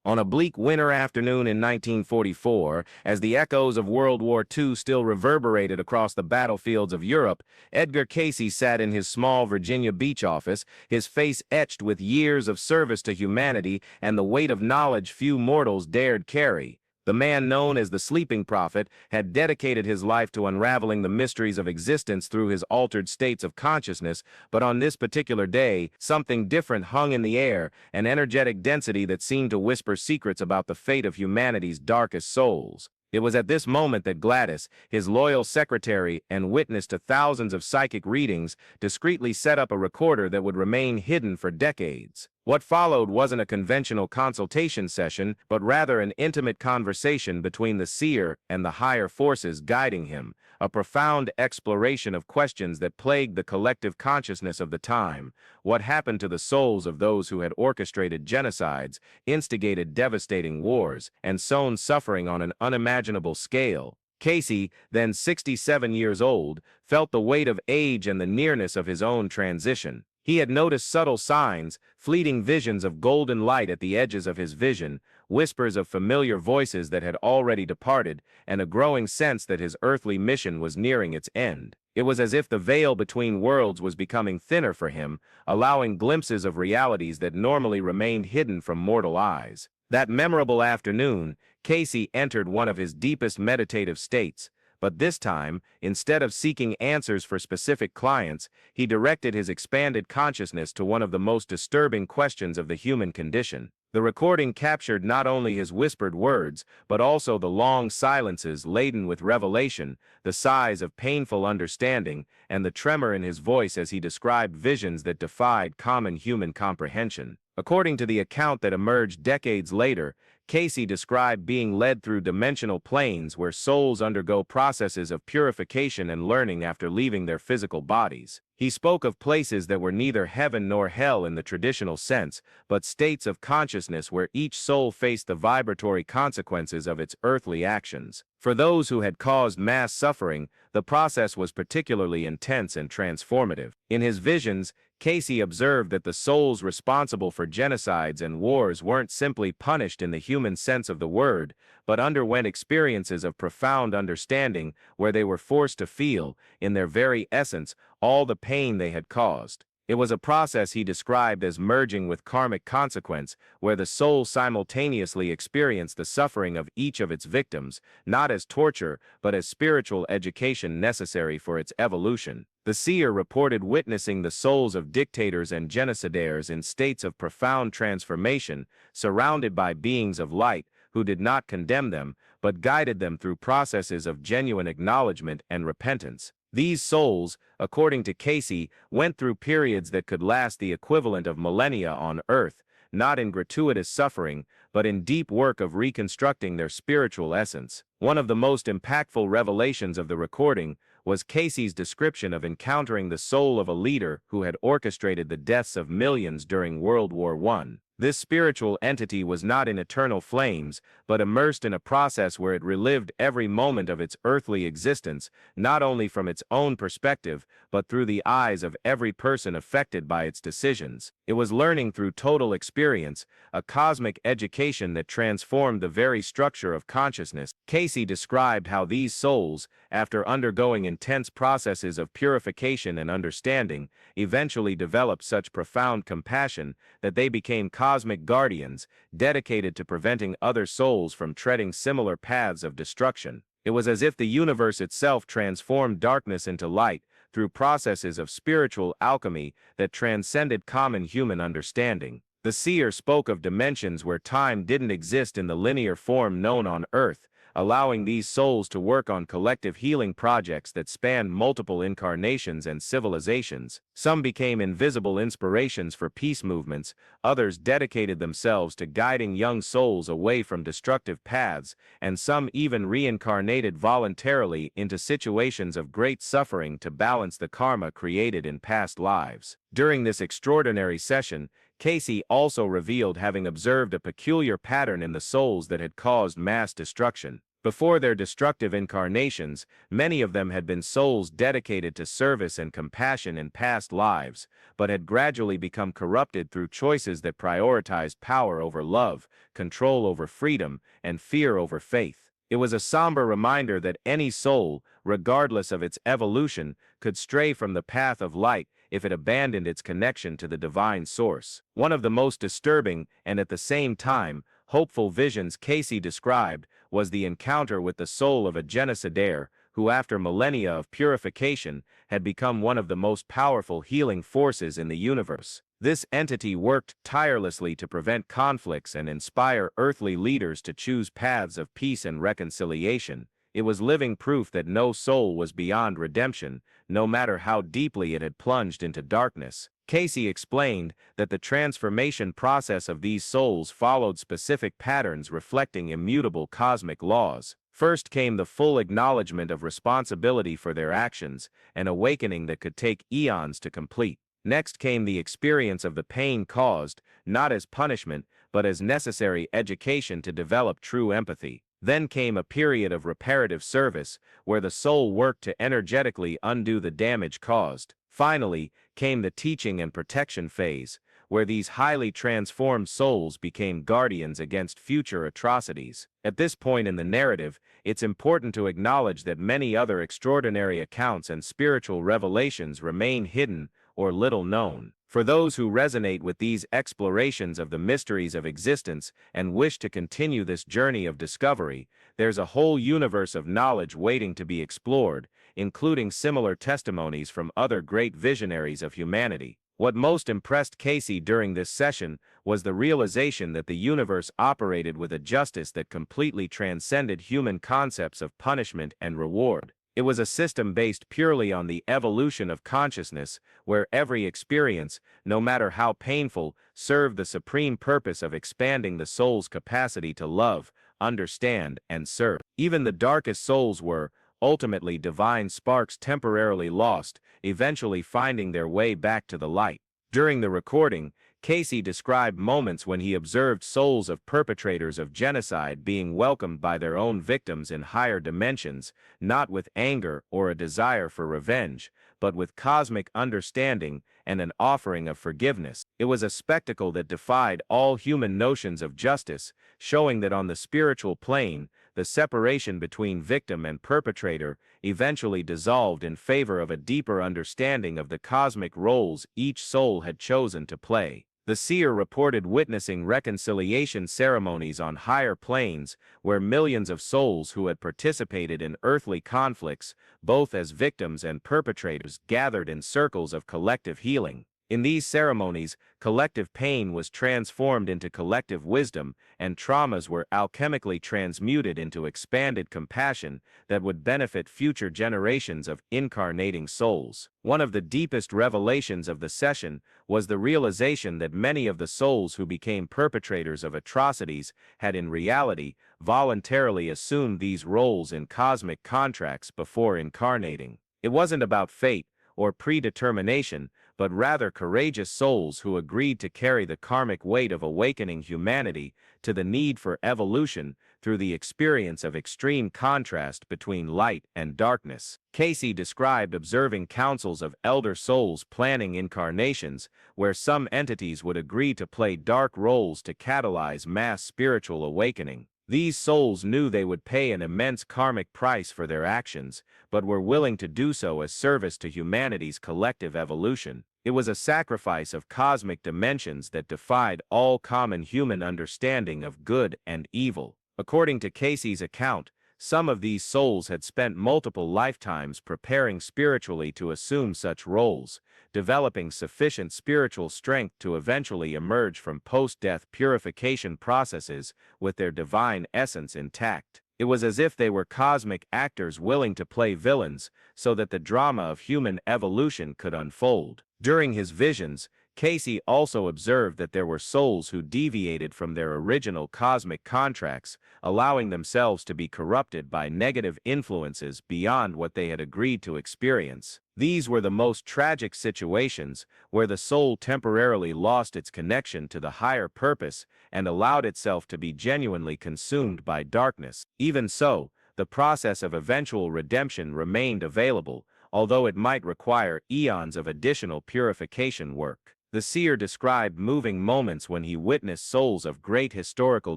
On a bleak winter afternoon in 1944, as the echoes of World War II still reverberated across the battlefields of Europe, Edgar Cayce sat in his small Virginia Beach office, his face etched with years of service to humanity and the weight of knowledge few mortals dared carry. The man known as the Sleeping Prophet had dedicated his life to unraveling the mysteries of existence through his altered states of consciousness, but on this particular day, something different hung in the air, an energetic density that seemed to whisper secrets about the fate of humanity's darkest souls. It was at this moment that Gladys, his loyal secretary and witness to thousands of psychic readings, discreetly set up a recorder that would remain hidden for decades. What followed wasn't a conventional consultation session, but rather an intimate conversation between the seer and the higher forces guiding him, a profound exploration of questions that plagued the collective consciousness of the time. What happened to the souls of those who had orchestrated genocides, instigated devastating wars, and sown suffering on an unimaginable scale? Cayce, then 67 years old, felt the weight of age and the nearness of his own transition. He had noticed subtle signs, fleeting visions of golden light at the edges of his vision, whispers of familiar voices that had already departed, and a growing sense that his earthly mission was nearing its end. It was as if the veil between worlds was becoming thinner for him, allowing glimpses of realities that normally remained hidden from mortal eyes. That memorable afternoon, Cayce entered one of his deepest meditative states. But this time, instead of seeking answers for specific clients, he directed his expanded consciousness to one of the most disturbing questions of the human condition. The recording captured not only his whispered words, but also the long silences laden with revelation, the sighs of painful understanding, and the tremor in his voice as he described visions that defied common human comprehension. According to the account that emerged decades later, Cayce described being led through dimensional planes where souls undergo processes of purification and learning after leaving their physical bodies. He spoke of places that were neither heaven nor hell in the traditional sense, but states of consciousness where each soul faced the vibratory consequences of its earthly actions. For those who had caused mass suffering, the process was particularly intense and transformative. In his visions, Cayce observed that the souls responsible for genocides and wars weren't simply punished in the human sense of the word, but underwent experiences of profound understanding where they were forced to feel, in their very essence, all the pain they had caused. It was a process he described as merging with karmic consequence, where the soul simultaneously experienced the suffering of each of its victims, not as torture, but as spiritual education necessary for its evolution. The seer reported witnessing the souls of dictators and genocidaires in states of profound transformation, surrounded by beings of light who did not condemn them, but guided them through processes of genuine acknowledgement and repentance. These souls, according to Cayce, went through periods that could last the equivalent of millennia on Earth, not in gratuitous suffering, but in deep work of reconstructing their spiritual essence. One of the most impactful revelations of the recording was Cayce's description of encountering the soul of a leader who had orchestrated the deaths of millions during World War I. This spiritual entity was not in eternal flames, but immersed in a process where it relived every moment of its earthly existence, not only from its own perspective, but through the eyes of every person affected by its decisions. It was learning through total experience, a cosmic education that transformed the very structure of consciousness. Cayce described how these souls, after undergoing intense processes of purification and understanding, eventually developed such profound compassion that they became cosmic guardians, dedicated to preventing other souls from treading similar paths of destruction. It was as if the universe itself transformed darkness into light through processes of spiritual alchemy that transcended common human understanding. The seer spoke of dimensions where time didn't exist in the linear form known on Earth, allowing these souls to work on collective healing projects that spanned multiple incarnations and civilizations. Some became invisible inspirations for peace movements, others dedicated themselves to guiding young souls away from destructive paths, and some even reincarnated voluntarily into situations of great suffering to balance the karma created in past lives. During this extraordinary session, Cayce also revealed having observed a peculiar pattern in the souls that had caused mass destruction. Before their destructive incarnations, many of them had been souls dedicated to service and compassion in past lives, but had gradually become corrupted through choices that prioritized power over love, control over freedom, and fear over faith. It was a somber reminder that any soul, regardless of its evolution, could stray from the path of light if it abandoned its connection to the divine source. One of the most disturbing and at the same time hopeful visions Cayce described was the encounter with the soul of a genocidaire who, after millennia of purification, had become one of the most powerful healing forces in the universe. This entity worked tirelessly to prevent conflicts and inspire earthly leaders to choose paths of peace and reconciliation. It was living proof that no soul was beyond redemption, no matter how deeply it had plunged into darkness. Cayce explained that the transformation process of these souls followed specific patterns reflecting immutable cosmic laws. First came the full acknowledgement of responsibility for their actions, an awakening that could take eons to complete. Next came the experience of the pain caused, not as punishment, but as necessary education to develop true empathy. Then came a period of reparative service, where the soul worked to energetically undo the damage caused. Finally, came the teaching and protection phase, where these highly transformed souls became guardians against future atrocities. At this point in the narrative, it's important to acknowledge that many other extraordinary accounts and spiritual revelations remain hidden or little known. For those who resonate with these explorations of the mysteries of existence and wish to continue this journey of discovery, there's a whole universe of knowledge waiting to be explored, including similar testimonies from other great visionaries of humanity. What most impressed Cayce during this session was the realization that the universe operated with a justice that completely transcended human concepts of punishment and reward. It was a system based purely on the evolution of consciousness, where every experience, no matter how painful, served the supreme purpose of expanding the soul's capacity to love, understand, and serve. Even the darkest souls were, ultimately, divine sparks temporarily lost, eventually finding their way back to the light. During the recording, Cayce described moments when he observed souls of perpetrators of genocide being welcomed by their own victims in higher dimensions, not with anger or a desire for revenge, but with cosmic understanding and an offering of forgiveness. It was a spectacle that defied all human notions of justice, showing that on the spiritual plane, the separation between victim and perpetrator eventually dissolved in favor of a deeper understanding of the cosmic roles each soul had chosen to play. The seer reported witnessing reconciliation ceremonies on higher planes where millions of souls who had participated in earthly conflicts, both as victims and perpetrators, gathered in circles of collective healing. In these ceremonies, collective pain was transformed into collective wisdom, and traumas were alchemically transmuted into expanded compassion that would benefit future generations of incarnating souls. One of the deepest revelations of the session was the realization that many of the souls who became perpetrators of atrocities had in reality voluntarily assumed these roles in cosmic contracts before incarnating. It wasn't about fate or predetermination, but rather courageous souls who agreed to carry the karmic weight of awakening humanity to the need for evolution through the experience of extreme contrast between light and darkness. Cayce described observing councils of elder souls planning incarnations, where some entities would agree to play dark roles to catalyze mass spiritual awakening. These souls knew they would pay an immense karmic price for their actions, but were willing to do so as service to humanity's collective evolution. It was a sacrifice of cosmic dimensions that defied all common human understanding of good and evil. According to Cayce's account, some of these souls had spent multiple lifetimes preparing spiritually to assume such roles, developing sufficient spiritual strength to eventually emerge from post-death purification processes with their divine essence intact. It was as if they were cosmic actors willing to play villains so that the drama of human evolution could unfold. During his visions, Cayce also observed that there were souls who deviated from their original cosmic contracts, allowing themselves to be corrupted by negative influences beyond what they had agreed to experience. These were the most tragic situations, where the soul temporarily lost its connection to the higher purpose and allowed itself to be genuinely consumed by darkness. Even so, the process of eventual redemption remained available, although it might require eons of additional purification work. The seer described moving moments when he witnessed souls of great historical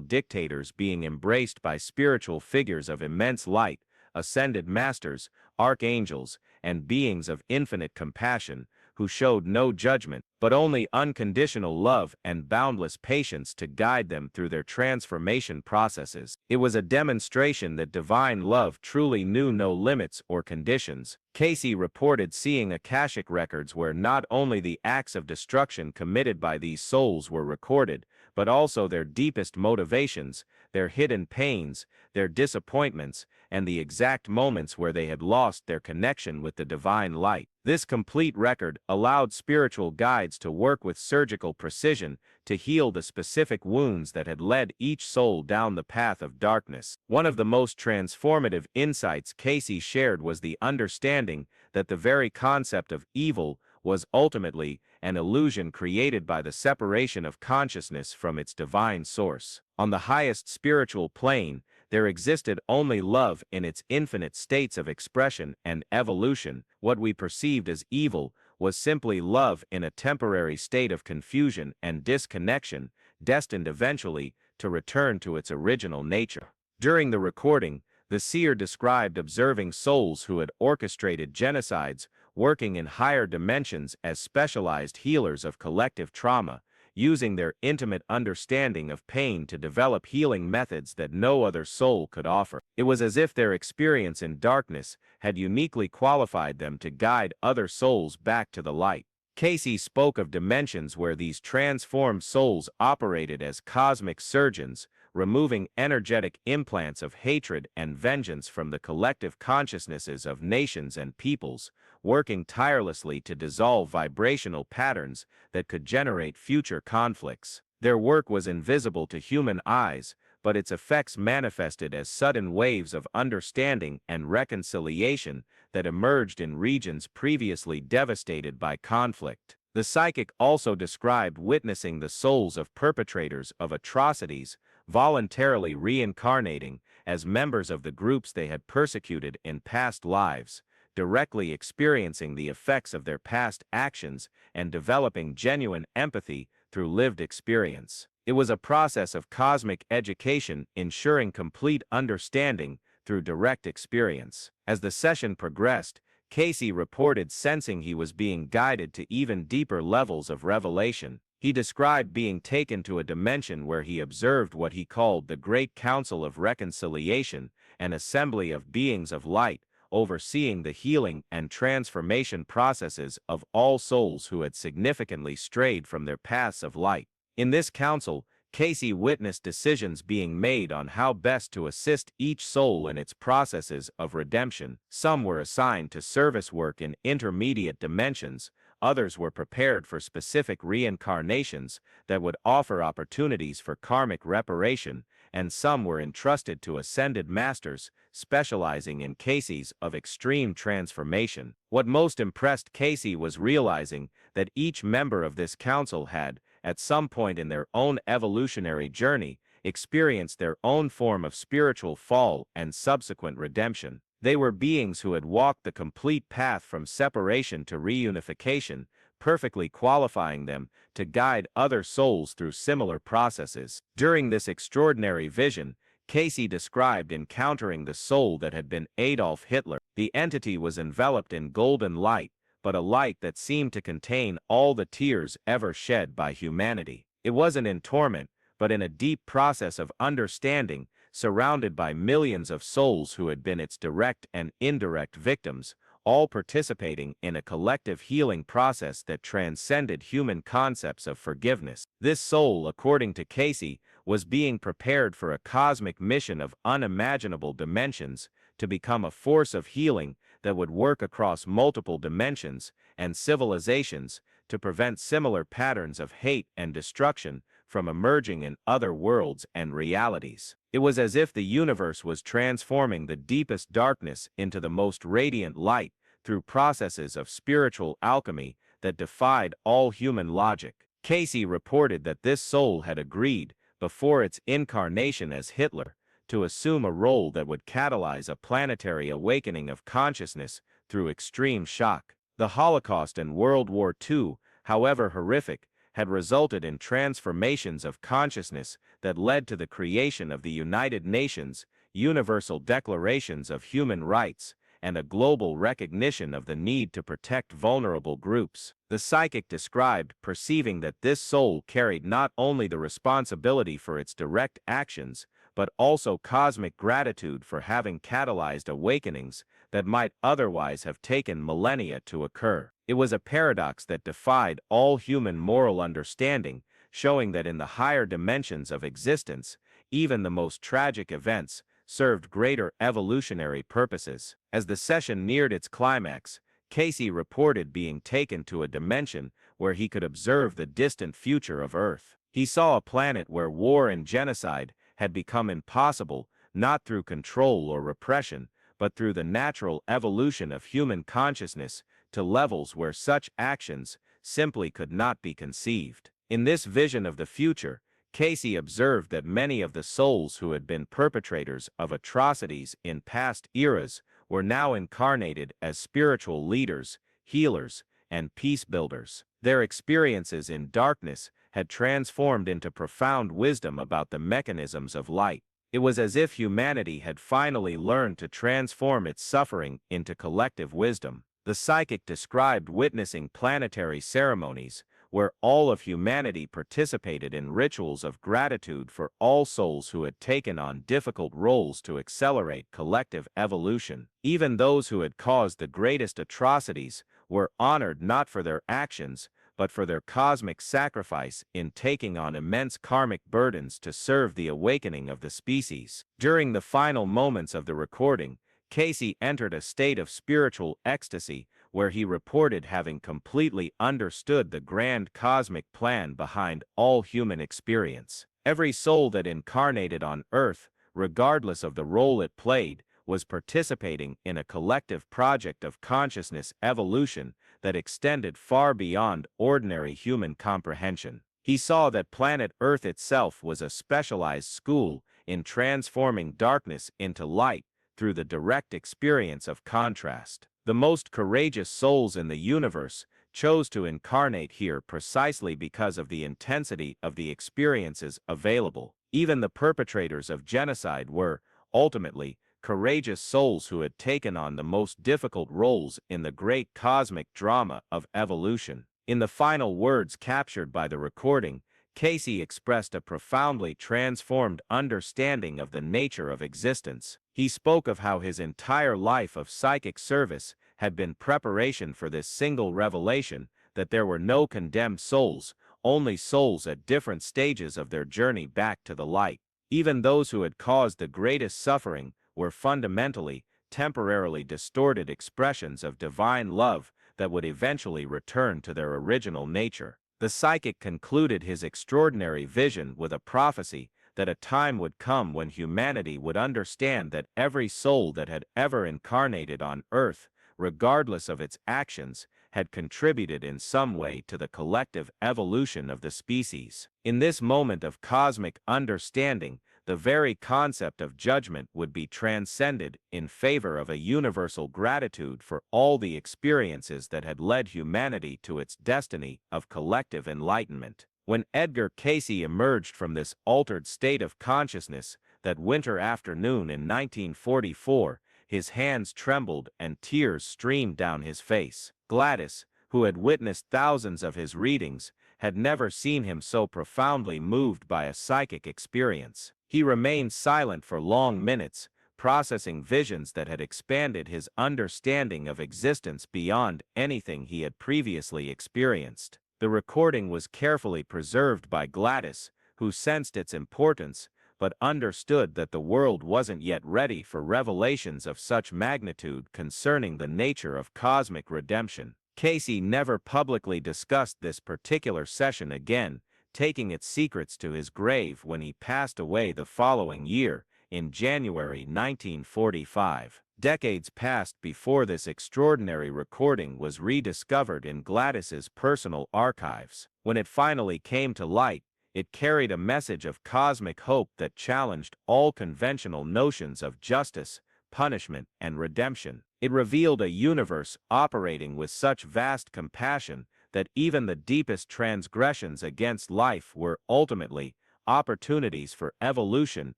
dictators being embraced by spiritual figures of immense light, ascended masters, archangels, and beings of infinite compassion, who showed no judgment, but only unconditional love and boundless patience to guide them through their transformation processes. It was a demonstration that divine love truly knew no limits or conditions. Cayce reported seeing Akashic records where not only the acts of destruction committed by these souls were recorded, but also their deepest motivations, their hidden pains, their disappointments, and the exact moments where they had lost their connection with the divine light. This complete record allowed spiritual guides to work with surgical precision to heal the specific wounds that had led each soul down the path of darkness. One of the most transformative insights Cayce shared was the understanding that the very concept of evil was ultimately an illusion created by the separation of consciousness from its divine source. On the highest spiritual plane, there existed only love in its infinite states of expression and evolution. What we perceived as evil was simply love in a temporary state of confusion and disconnection, destined eventually to return to its original nature. During the recording, the seer described observing souls who had orchestrated genocides, working in higher dimensions as specialized healers of collective trauma, using their intimate understanding of pain to develop healing methods that no other soul could offer. It was as if their experience in darkness had uniquely qualified them to guide other souls back to the light. Cayce spoke of dimensions where these transformed souls operated as cosmic surgeons, removing energetic implants of hatred and vengeance from the collective consciousnesses of nations and peoples, working tirelessly to dissolve vibrational patterns that could generate future conflicts. Their work was invisible to human eyes, but its effects manifested as sudden waves of understanding and reconciliation that emerged in regions previously devastated by conflict. The psychic also described witnessing the souls of perpetrators of atrocities voluntarily reincarnating as members of the groups they had persecuted in past lives, directly experiencing the effects of their past actions and developing genuine empathy through lived experience. It was a process of cosmic education ensuring complete understanding through direct experience. As the session progressed, Cayce reported sensing he was being guided to even deeper levels of revelation. He described being taken to a dimension where he observed what he called the Great Council of Reconciliation, an assembly of beings of light, overseeing the healing and transformation processes of all souls who had significantly strayed from their paths of light. In this council, Cayce witnessed decisions being made on how best to assist each soul in its processes of redemption. Some were assigned to service work in intermediate dimensions, others were prepared for specific reincarnations that would offer opportunities for karmic reparation, and some were entrusted to ascended masters, specializing in cases of extreme transformation. What most impressed Cayce was realizing that each member of this council had, at some point in their own evolutionary journey, experienced their own form of spiritual fall and subsequent redemption. They were beings who had walked the complete path from separation to reunification, perfectly qualifying them to guide other souls through similar processes. During this extraordinary vision, Cayce described encountering the soul that had been Adolf Hitler. The entity was enveloped in golden light, but a light that seemed to contain all the tears ever shed by humanity. It wasn't in torment, but in a deep process of understanding, surrounded by millions of souls who had been its direct and indirect victims, all participating in a collective healing process that transcended human concepts of forgiveness. This soul, according to Cayce, was being prepared for a cosmic mission of unimaginable dimensions to become a force of healing that would work across multiple dimensions and civilizations to prevent similar patterns of hate and destruction from emerging in other worlds and realities. It was as if the universe was transforming the deepest darkness into the most radiant light through processes of spiritual alchemy that defied all human logic. Cayce reported that this soul had agreed, before its incarnation as Hitler, to assume a role that would catalyze a planetary awakening of consciousness through extreme shock. The Holocaust and World War II, however horrific, had resulted in transformations of consciousness that led to the creation of the United Nations, universal declarations of human rights, and a global recognition of the need to protect vulnerable groups. The psychic described perceiving that this soul carried not only the responsibility for its direct actions, but also cosmic gratitude for having catalyzed awakenings that might otherwise have taken millennia to occur. It was a paradox that defied all human moral understanding, showing that in the higher dimensions of existence, even the most tragic events served greater evolutionary purposes. As the session neared its climax, Cayce reported being taken to a dimension where he could observe the distant future of Earth. He saw a planet where war and genocide had become impossible, not through control or repression, but through the natural evolution of human consciousness to levels where such actions simply could not be conceived. In this vision of the future, Cayce observed that many of the souls who had been perpetrators of atrocities in past eras were now incarnated as spiritual leaders, healers, and peace builders. Their experiences in darkness had transformed into profound wisdom about the mechanisms of light. It was as if humanity had finally learned to transform its suffering into collective wisdom. The psychic described witnessing planetary ceremonies where all of humanity participated in rituals of gratitude for all souls who had taken on difficult roles to accelerate collective evolution. Even those who had caused the greatest atrocities were honored not for their actions, but for their cosmic sacrifice in taking on immense karmic burdens to serve the awakening of the species. During the final moments of the recording, Cayce entered a state of spiritual ecstasy where he reported having completely understood the grand cosmic plan behind all human experience. Every soul that incarnated on Earth, regardless of the role it played, was participating in a collective project of consciousness evolution that extended far beyond ordinary human comprehension. He saw that planet Earth itself was a specialized school in transforming darkness into light through the direct experience of contrast. The most courageous souls in the universe chose to incarnate here precisely because of the intensity of the experiences available. Even the perpetrators of genocide were, ultimately, courageous souls who had taken on the most difficult roles in the great cosmic drama of evolution. In the final words captured by the recording, Cayce expressed a profoundly transformed understanding of the nature of existence. He spoke of how his entire life of psychic service had been preparation for this single revelation, that there were no condemned souls, only souls at different stages of their journey back to the light. Even those who had caused the greatest suffering were fundamentally, temporarily distorted expressions of divine love that would eventually return to their original nature. The psychic concluded his extraordinary vision with a prophecy that a time would come when humanity would understand that every soul that had ever incarnated on Earth, regardless of its actions, had contributed in some way to the collective evolution of the species. In this moment of cosmic understanding, the very concept of judgment would be transcended in favor of a universal gratitude for all the experiences that had led humanity to its destiny of collective enlightenment. When Edgar Cayce emerged from this altered state of consciousness that winter afternoon in 1944, his hands trembled and tears streamed down his face. Gladys, who had witnessed thousands of his readings, had never seen him so profoundly moved by a psychic experience. He remained silent for long minutes, processing visions that had expanded his understanding of existence beyond anything he had previously experienced. The recording was carefully preserved by Gladys, who sensed its importance, but understood that the world wasn't yet ready for revelations of such magnitude concerning the nature of cosmic redemption. Cayce never publicly discussed this particular session again, taking its secrets to his grave when he passed away the following year, in January 1945. Decades passed before this extraordinary recording was rediscovered in Gladys's personal archives. When it finally came to light, It carried a message of cosmic hope that challenged all conventional notions of justice, punishment, and redemption. It revealed a universe operating with such vast compassion that even the deepest transgressions against life were ultimately opportunities for evolution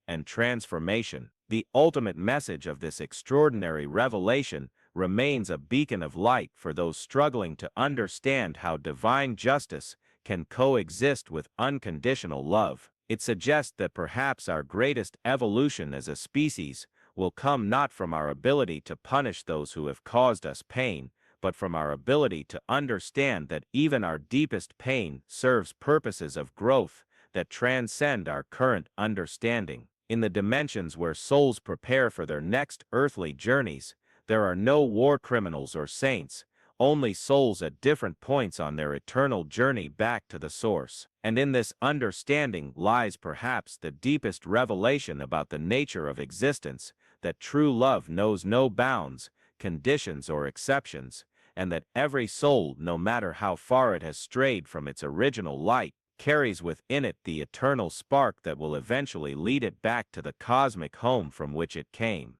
and transformation. The ultimate message of this extraordinary revelation remains a beacon of light for those struggling to understand how divine justice can coexist with unconditional love. It suggests that perhaps our greatest evolution as a species will come not from our ability to punish those who have caused us pain, but from our ability to understand that even our deepest pain serves purposes of growth that transcend our current understanding. In the dimensions where souls prepare for their next earthly journeys, there are no war criminals or saints, only souls at different points on their eternal journey back to the source. And in this understanding lies perhaps the deepest revelation about the nature of existence, that true love knows no bounds, conditions, or exceptions, and that every soul, no matter how far it has strayed from its original light, carries within it the eternal spark that will eventually lead it back to the cosmic home from which it came.